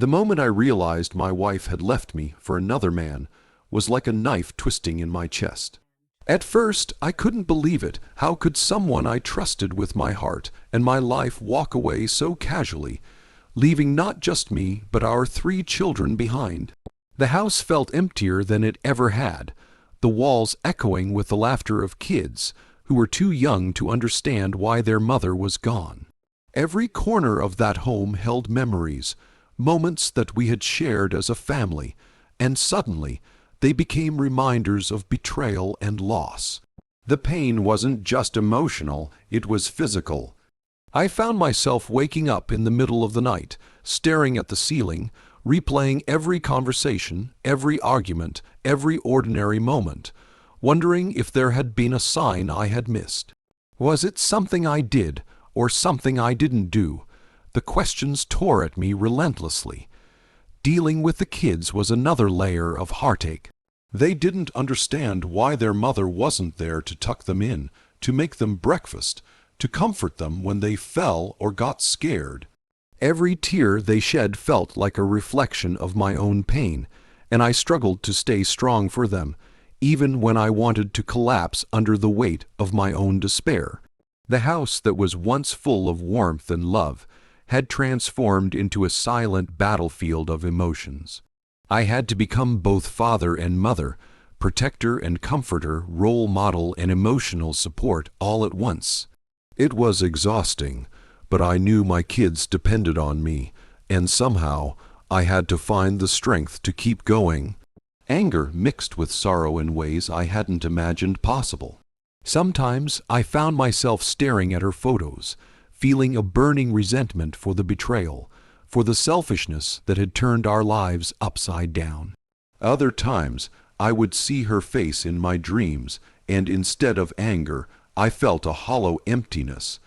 The moment I realized my wife had left me for another man was like a knife twisting in my chest. At first, I couldn't believe it. How could someone I trusted with my heart and my life walk away so casually, leaving not just me, but our 3 children behind? The house felt emptier than it ever had, the walls echoing with the laughter of kids who were too young to understand why their mother was gone. Every corner of that home held memories, moments that we had shared as a family, and suddenly they became reminders of betrayal and loss. The pain wasn't just emotional, it was physical. I found myself waking up in the middle of the night, staring at the ceiling, replaying every conversation, every argument, every ordinary moment, wondering if there had been a sign I had missed. Was it something I did, or something I didn't do? The questions tore at me relentlessly. Dealing with the kids was another layer of heartache. They didn't understand why their mother wasn't there to tuck them in, to make them breakfast, to comfort them when they fell or got scared. Every tear they shed felt like a reflection of my own pain, and I struggled to stay strong for them, even when I wanted to collapse under the weight of my own despair. The house that was once full of warmth and love had transformed into a silent battlefield of emotions. I had to become both father and mother, protector and comforter, role model and emotional support all at once. It was exhausting, but I knew my kids depended on me, and somehow I had to find the strength to keep going. Anger mixed with sorrow in ways I hadn't imagined possible. Sometimes I found myself staring at her photos, feeling a burning resentment for the betrayal, for the selfishness that had turned our lives upside down. Other times I would see her face in my dreams, and instead of anger, I felt a hollow emptiness,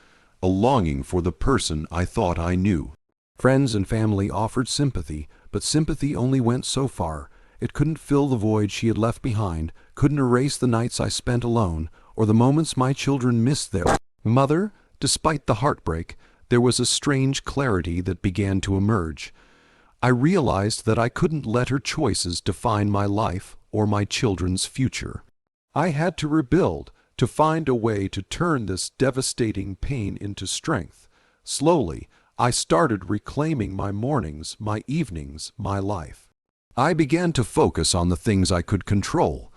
a longing for the person I thought I knew. Friends and family offered sympathy, but sympathy only went so far. It couldn't fill the void she had left behind, couldn't erase the nights I spent alone, or the moments my children missed their mother. Despite the heartbreak, there was a strange clarity that began to emerge. I realized that I couldn't let her choices define my life or my children's future. I had to rebuild, to find a way to turn this devastating pain into strength. Slowly, I started reclaiming my mornings, my evenings, my life. I began to focus on the things I could control: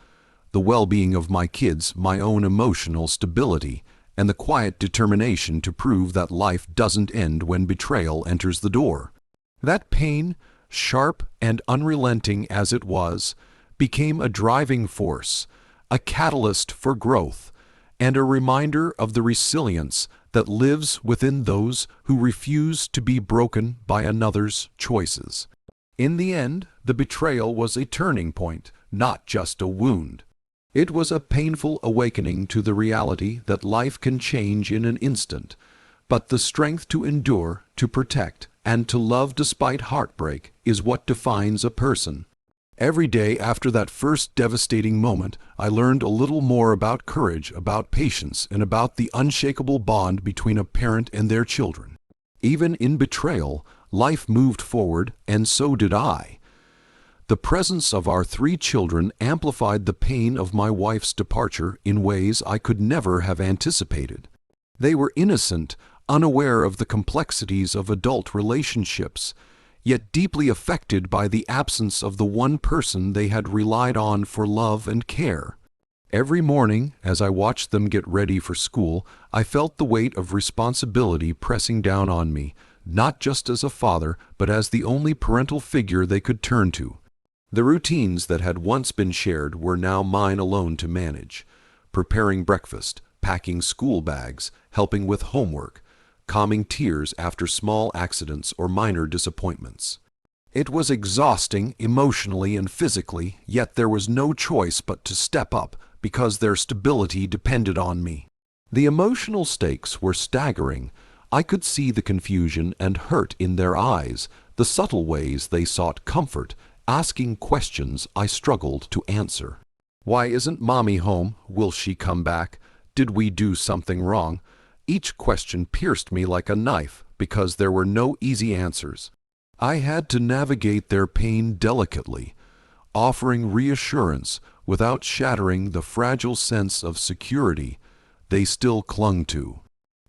the well-being of my kids, my own emotional stability, and the quiet determination to prove that life doesn't end when betrayal enters the door. That pain, sharp and unrelenting as it was, became a driving force, a catalyst for growth, and a reminder of the resilience that lives within those who refuse to be broken by another's choices. In the end, the betrayal was a turning point, not just a wound. It was a painful awakening to the reality that life can change in an instant, but the strength to endure, to protect, and to love despite heartbreak is what defines a person. Every day after that first devastating moment, I learned a little more about courage, about patience, and about the unshakable bond between a parent and their children. Even in betrayal, life moved forward, and so did I. The presence of our 3 children amplified the pain of my wife's departure in ways I could never have anticipated. They were innocent, unaware of the complexities of adult relationships, yet deeply affected by the absence of the one person they had relied on for love and care. Every morning, as I watched them get ready for school, I felt the weight of responsibility pressing down on me, not just as a father, but as the only parental figure they could turn to. The routines that had once been shared were now mine alone to manage: preparing breakfast, packing school bags, helping with homework, calming tears after small accidents or minor disappointments. It was exhausting emotionally and physically, yet there was no choice but to step up because their stability depended on me. The emotional stakes were staggering. I could see the confusion and hurt in their eyes, the subtle ways they sought comfort, asking questions I struggled to answer. Why isn't Mommy home? Will she come back? Did we do something wrong? Each question pierced me like a knife because there were no easy answers. I had to navigate their pain delicately, offering reassurance without shattering the fragile sense of security they still clung to.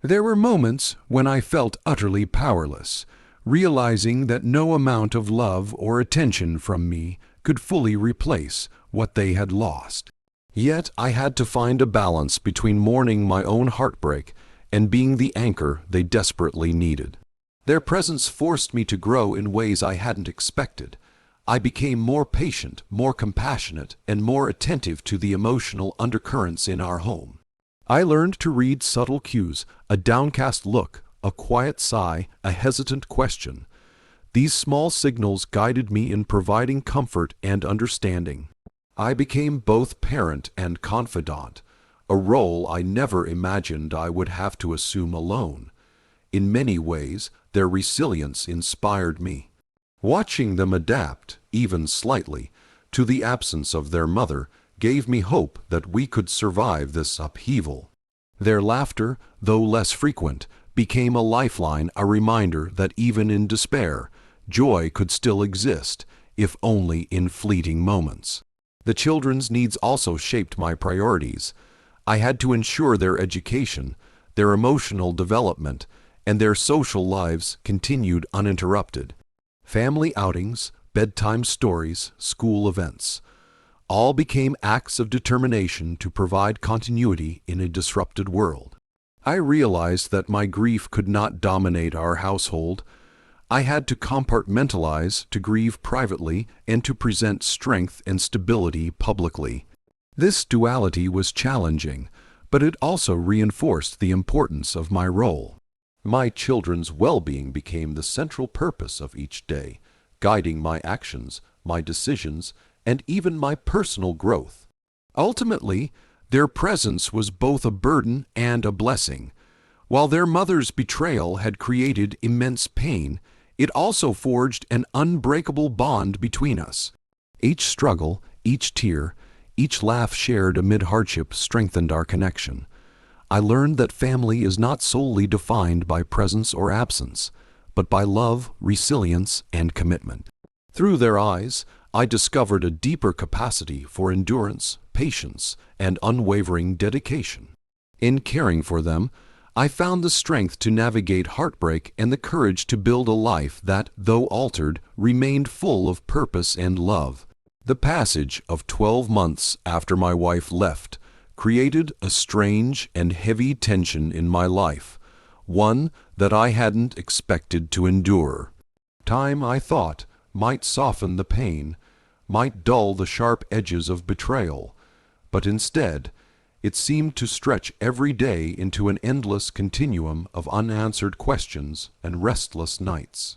There were moments when I felt utterly powerless, realizing that no amount of love or attention from me could fully replace what they had lost. Yet I had to find a balance between mourning my own heartbreak and being the anchor they desperately needed. Their presence forced me to grow in ways I hadn't expected. I became more patient, more compassionate, and more attentive to the emotional undercurrents in our home. I learned to read subtle cues, a downcast look, a quiet sigh, a hesitant question. These small signals guided me in providing comfort and understanding. I became both parent and confidant, a role I never imagined I would have to assume alone. In many ways, their resilience inspired me. Watching them adapt, even slightly, to the absence of their mother gave me hope that we could survive this upheaval. Their laughter, though less frequent, became a lifeline, a reminder that even in despair, joy could still exist, if only in fleeting moments. The children's needs also shaped my priorities. I had to ensure their education, their emotional development, and their social lives continued uninterrupted. Family outings, bedtime stories, school events, all became acts of determination to provide continuity in a disrupted world. I realized that my grief could not dominate our household. I had to compartmentalize, to grieve privately, and to present strength and stability publicly. This duality was challenging, but it also reinforced the importance of my role. My children's well-being became the central purpose of each day, guiding my actions, my decisions, and even my personal growth. Ultimately, their presence was both a burden and a blessing. While their mother's betrayal had created immense pain, it also forged an unbreakable bond between us. Each struggle, each tear, each laugh shared amid hardship strengthened our connection. I learned that family is not solely defined by presence or absence, but by love, resilience, and commitment. Through their eyes, I discovered a deeper capacity for endurance, patience, and unwavering dedication. In caring for them, I found the strength to navigate heartbreak and the courage to build a life that, though altered, remained full of purpose and love. The passage of 12 months after my wife left created a strange and heavy tension in my life, one that I hadn't expected to endure. Time, I thought, might soften the pain, might dull the sharp edges of betrayal, but instead, it seemed to stretch every day into an endless continuum of unanswered questions and restless nights.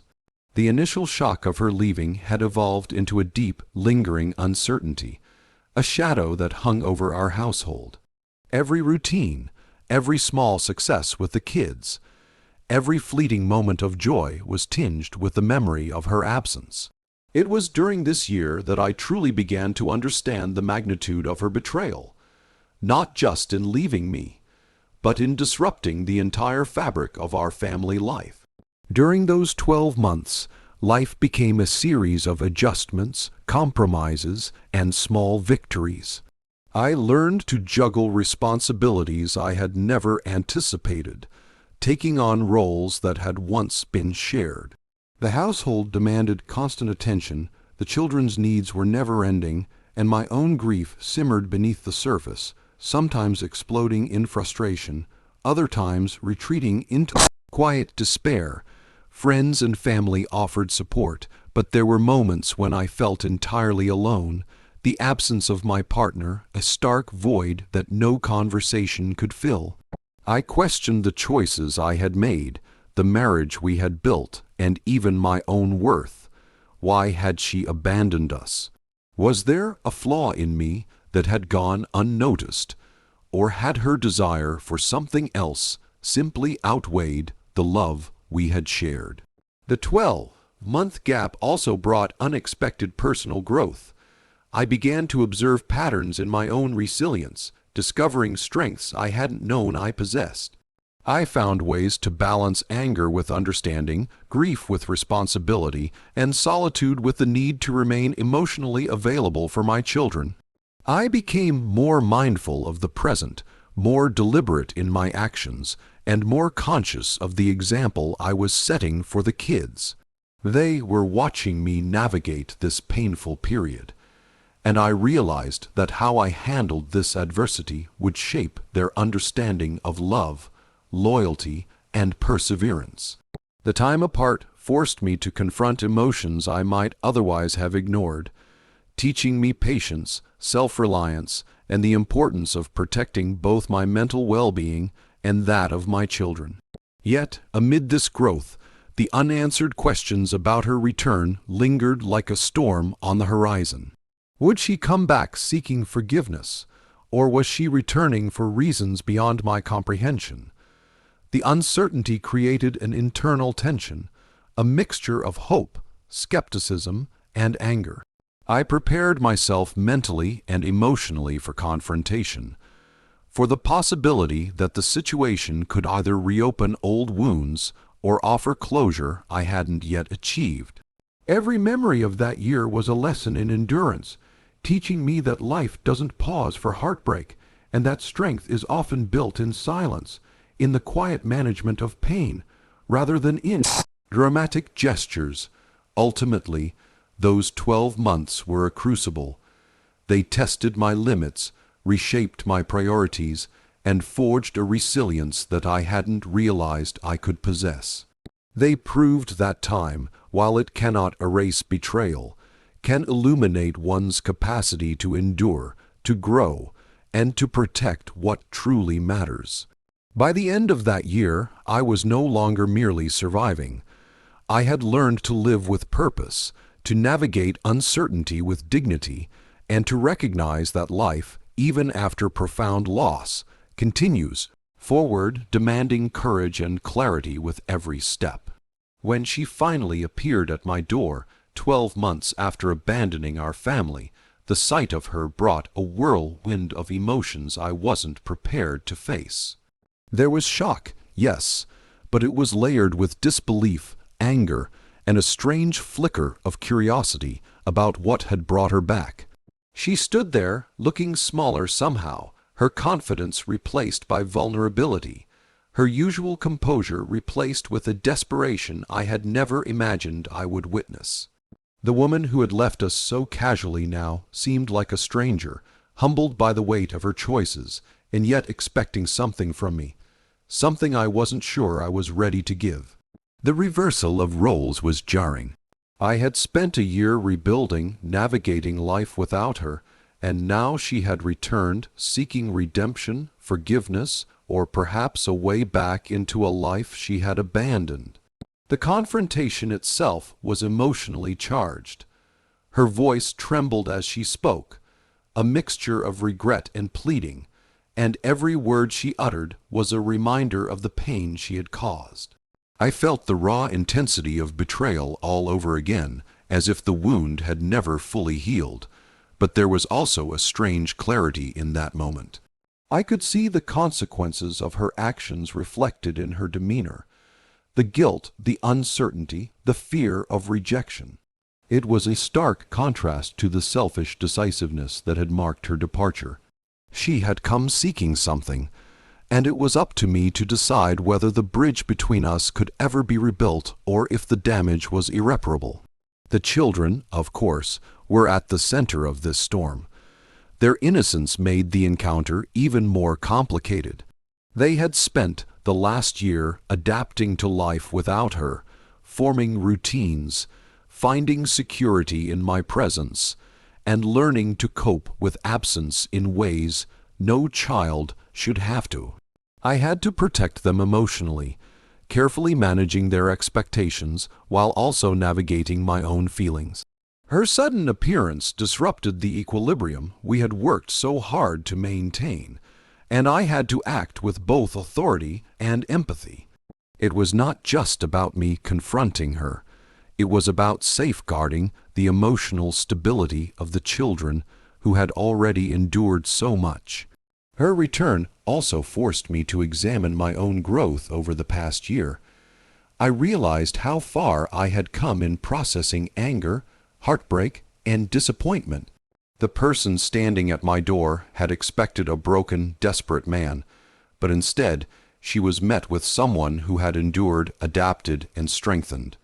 The initial shock of her leaving had evolved into a deep, lingering uncertainty, a shadow that hung over our household. Every routine, every small success with the kids, every fleeting moment of joy was tinged with the memory of her absence. It was during this year that I truly began to understand the magnitude of her betrayal, not just in leaving me, but in disrupting the entire fabric of our family life. During those 12 months, life became a series of adjustments, compromises, and small victories. I learned to juggle responsibilities I had never anticipated, taking on roles that had once been shared. The household demanded constant attention, the children's needs were never-ending, and my own grief simmered beneath the surface, sometimes exploding in frustration, other times retreating into quiet despair. Friends and family offered support, but there were moments when I felt entirely alone, the absence of my partner, a stark void that no conversation could fill. I questioned the choices I had made, the marriage we had built, and even my own worth. Why had she abandoned us? Was there a flaw in me that had gone unnoticed, or had her desire for something else simply outweighed the love we had shared? The 12-month gap also brought unexpected personal growth. I began to observe patterns in my own resilience, discovering strengths I hadn't known I possessed. I found ways to balance anger with understanding, grief with responsibility, and solitude with the need to remain emotionally available for my children. I became more mindful of the present, more deliberate in my actions, and more conscious of the example I was setting for the kids. They were watching me navigate this painful period, and I realized that how I handled this adversity would shape their understanding of love, loyalty, and perseverance. The time apart forced me to confront emotions I might otherwise have ignored, teaching me patience, self-reliance, and the importance of protecting both my mental well-being and that of my children. Yet, amid this growth, the unanswered questions about her return lingered like a storm on the horizon. Would she come back seeking forgiveness, or was she returning for reasons beyond my comprehension? The uncertainty created an internal tension, a mixture of hope, skepticism, and anger. I prepared myself mentally and emotionally for confrontation, for the possibility that the situation could either reopen old wounds or offer closure I hadn't yet achieved. Every memory of that year was a lesson in endurance, teaching me that life doesn't pause for heartbreak, and that strength is often built in silence, in the quiet management of pain, rather than in dramatic gestures. Ultimately, those 12 months were a crucible. They tested my limits, reshaped my priorities, and forged a resilience that I hadn't realized I could possess. They proved that time, while it cannot erase betrayal, can illuminate one's capacity to endure, to grow, and to protect what truly matters. By the end of that year, I was no longer merely surviving. I had learned to live with purpose, to navigate uncertainty with dignity, and to recognize that life, even after profound loss, continues forward, demanding courage and clarity with every step. When she finally appeared at my door, 12 months after abandoning our family, the sight of her brought a whirlwind of emotions I wasn't prepared to face. There was shock, yes, but it was layered with disbelief, anger, and a strange flicker of curiosity about what had brought her back. She stood there, looking smaller somehow, her confidence replaced by vulnerability, her usual composure replaced with a desperation I had never imagined I would witness. The woman who had left us so casually now seemed like a stranger, humbled by the weight of her choices, and yet expecting something from me, something I wasn't sure I was ready to give. The reversal of roles was jarring. I had spent a year rebuilding, navigating life without her, and now she had returned, seeking redemption, forgiveness, or perhaps a way back into a life she had abandoned. The confrontation itself was emotionally charged. Her voice trembled as she spoke, a mixture of regret and pleading, and every word she uttered was a reminder of the pain she had caused. I felt the raw intensity of betrayal all over again, as if the wound had never fully healed, but there was also a strange clarity in that moment. I could see the consequences of her actions reflected in her demeanor, the guilt, the uncertainty, the fear of rejection. It was a stark contrast to the selfish decisiveness that had marked her departure. She had come seeking something, and it was up to me to decide whether the bridge between us could ever be rebuilt or if the damage was irreparable. The children, of course, were at the center of this storm. Their innocence made the encounter even more complicated. They had spent the last year adapting to life without her, forming routines, finding security in my presence, and learning to cope with absence in ways no child should have to. I had to protect them emotionally, carefully managing their expectations while also navigating my own feelings. Her sudden appearance disrupted the equilibrium we had worked so hard to maintain, and I had to act with both authority and empathy. It was not just about me confronting her. It was about safeguarding the emotional stability of the children who had already endured so much. Her return also forced me to examine my own growth over the past year. I realized how far I had come in processing anger, heartbreak, and disappointment. The person standing at my door had expected a broken, desperate man, but instead she was met with someone who had endured, adapted, and strengthened.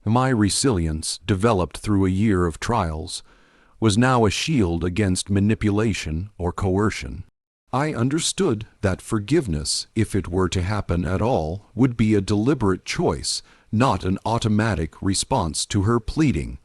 My resilience, developed through a year of trials, was now a shield against manipulation or coercion. I understood that forgiveness, if it were to happen at all, would be a deliberate choice, not an automatic response to her pleading.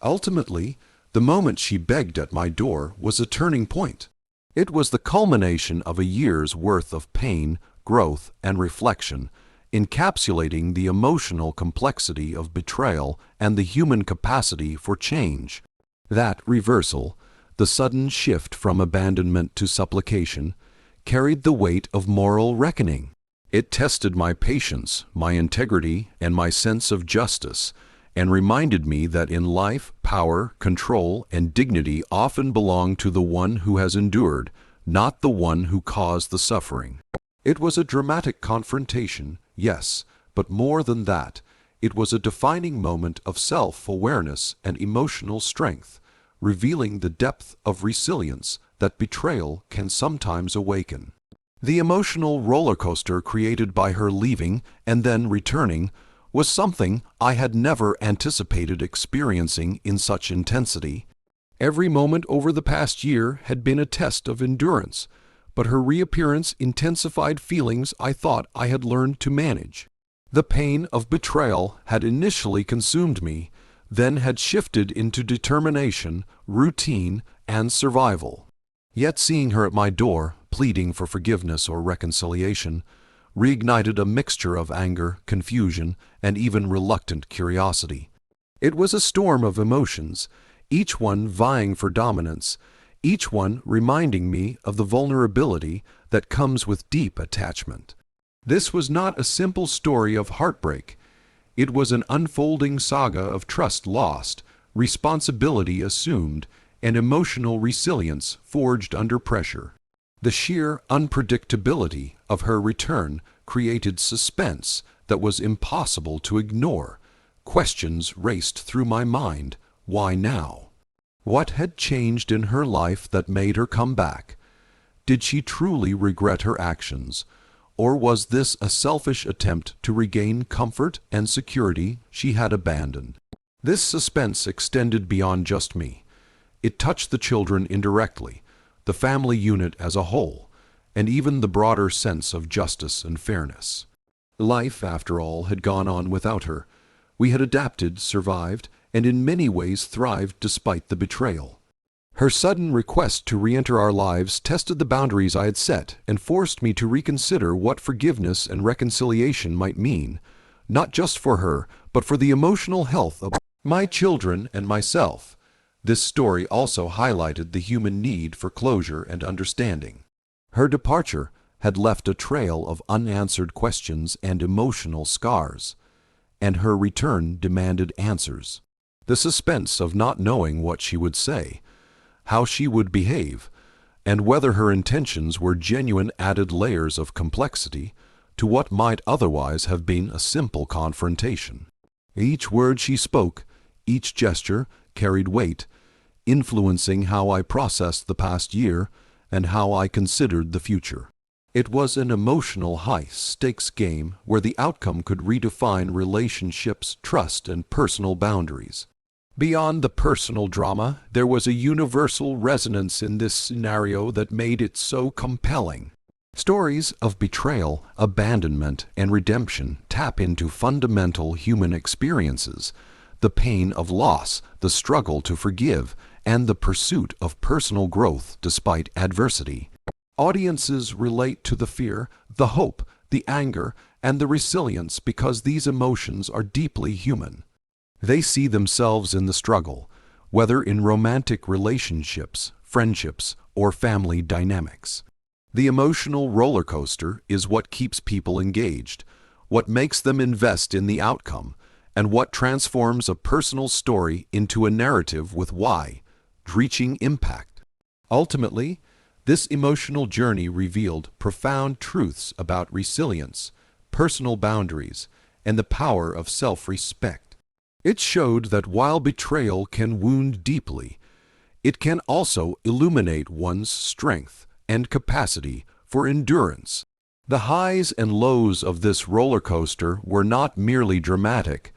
Ultimately, the moment she begged at my door was a turning point. It was the culmination of a year's worth of pain, growth, and reflection, encapsulating the emotional complexity of betrayal and the human capacity for change. That reversal, the sudden shift from abandonment to supplication, carried the weight of moral reckoning. It tested my patience, my integrity, and my sense of justice, and reminded me that in life, power, control, and dignity often belong to the one who has endured, not the one who caused the suffering. It was a dramatic confrontation, yes, but more than that, it was a defining moment of self-awareness and emotional strength, revealing the depth of resilience that betrayal can sometimes awaken. The emotional roller coaster created by her leaving and then returning was something I had never anticipated experiencing in such intensity. Every moment over the past year had been a test of endurance, but her reappearance intensified feelings I thought I had learned to manage. The pain of betrayal had initially consumed me, then had shifted into determination, routine, and survival. Yet seeing her at my door, pleading for forgiveness or reconciliation, reignited a mixture of anger, confusion, and even reluctant curiosity. It was a storm of emotions, each one vying for dominance, each one reminding me of the vulnerability that comes with deep attachment. This was not a simple story of heartbreak. It was an unfolding saga of trust lost, responsibility assumed, and emotional resilience forged under pressure. The sheer unpredictability of her return created suspense that was impossible to ignore. Questions raced through my mind. Why now? What had changed in her life that made her come back? Did she truly regret her actions? Or was this a selfish attempt to regain comfort and security she had abandoned? This suspense extended beyond just me. It touched the children indirectly, the family unit as a whole, and even the broader sense of justice and fairness. Life, after all, had gone on without her. We had adapted, survived, and in many ways thrived despite the betrayal. Her sudden request to re-enter our lives tested the boundaries I had set and forced me to reconsider what forgiveness and reconciliation might mean, not just for her, but for the emotional health of my children and myself. This story also highlighted the human need for closure and understanding. Her departure had left a trail of unanswered questions and emotional scars, and her return demanded answers. The suspense of not knowing what she would say, how she would behave, and whether her intentions were genuine added layers of complexity to what might otherwise have been a simple confrontation. Each word she spoke, each gesture, carried weight, influencing how I processed the past year and how I considered the future. It was an emotional high-stakes game where the outcome could redefine relationships, trust, and personal boundaries. Beyond the personal drama, there was a universal resonance in this scenario that made it so compelling. Stories of betrayal, abandonment, and redemption tap into fundamental human experiences: the pain of loss, the struggle to forgive, and the pursuit of personal growth despite adversity. Audiences relate to the fear, the hope, the anger, and the resilience because these emotions are deeply human. They see themselves in the struggle, whether in romantic relationships, friendships, or family dynamics. The emotional roller coaster is what keeps people engaged, what makes them invest in the outcome, and what transforms a personal story into a narrative with wide-reaching impact. Ultimately, This emotional journey revealed profound truths about resilience, personal boundaries, and the power of self-respect. It showed that while betrayal can wound deeply, it can also illuminate one's strength and capacity for endurance. The highs and lows of this roller coaster were not merely dramatic.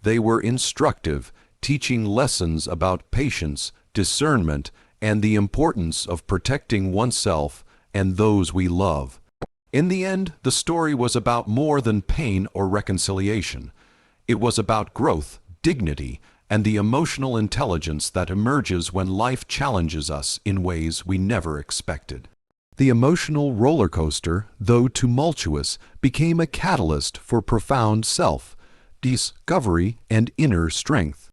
They were instructive, teaching lessons about patience, discernment, and the importance of protecting oneself and those we love. In the end, the story was about more than pain or reconciliation. It was about growth, dignity, and the emotional intelligence that emerges when life challenges us in ways we never expected. The emotional roller coaster, though tumultuous, became a catalyst for profound self-discovery and inner strength.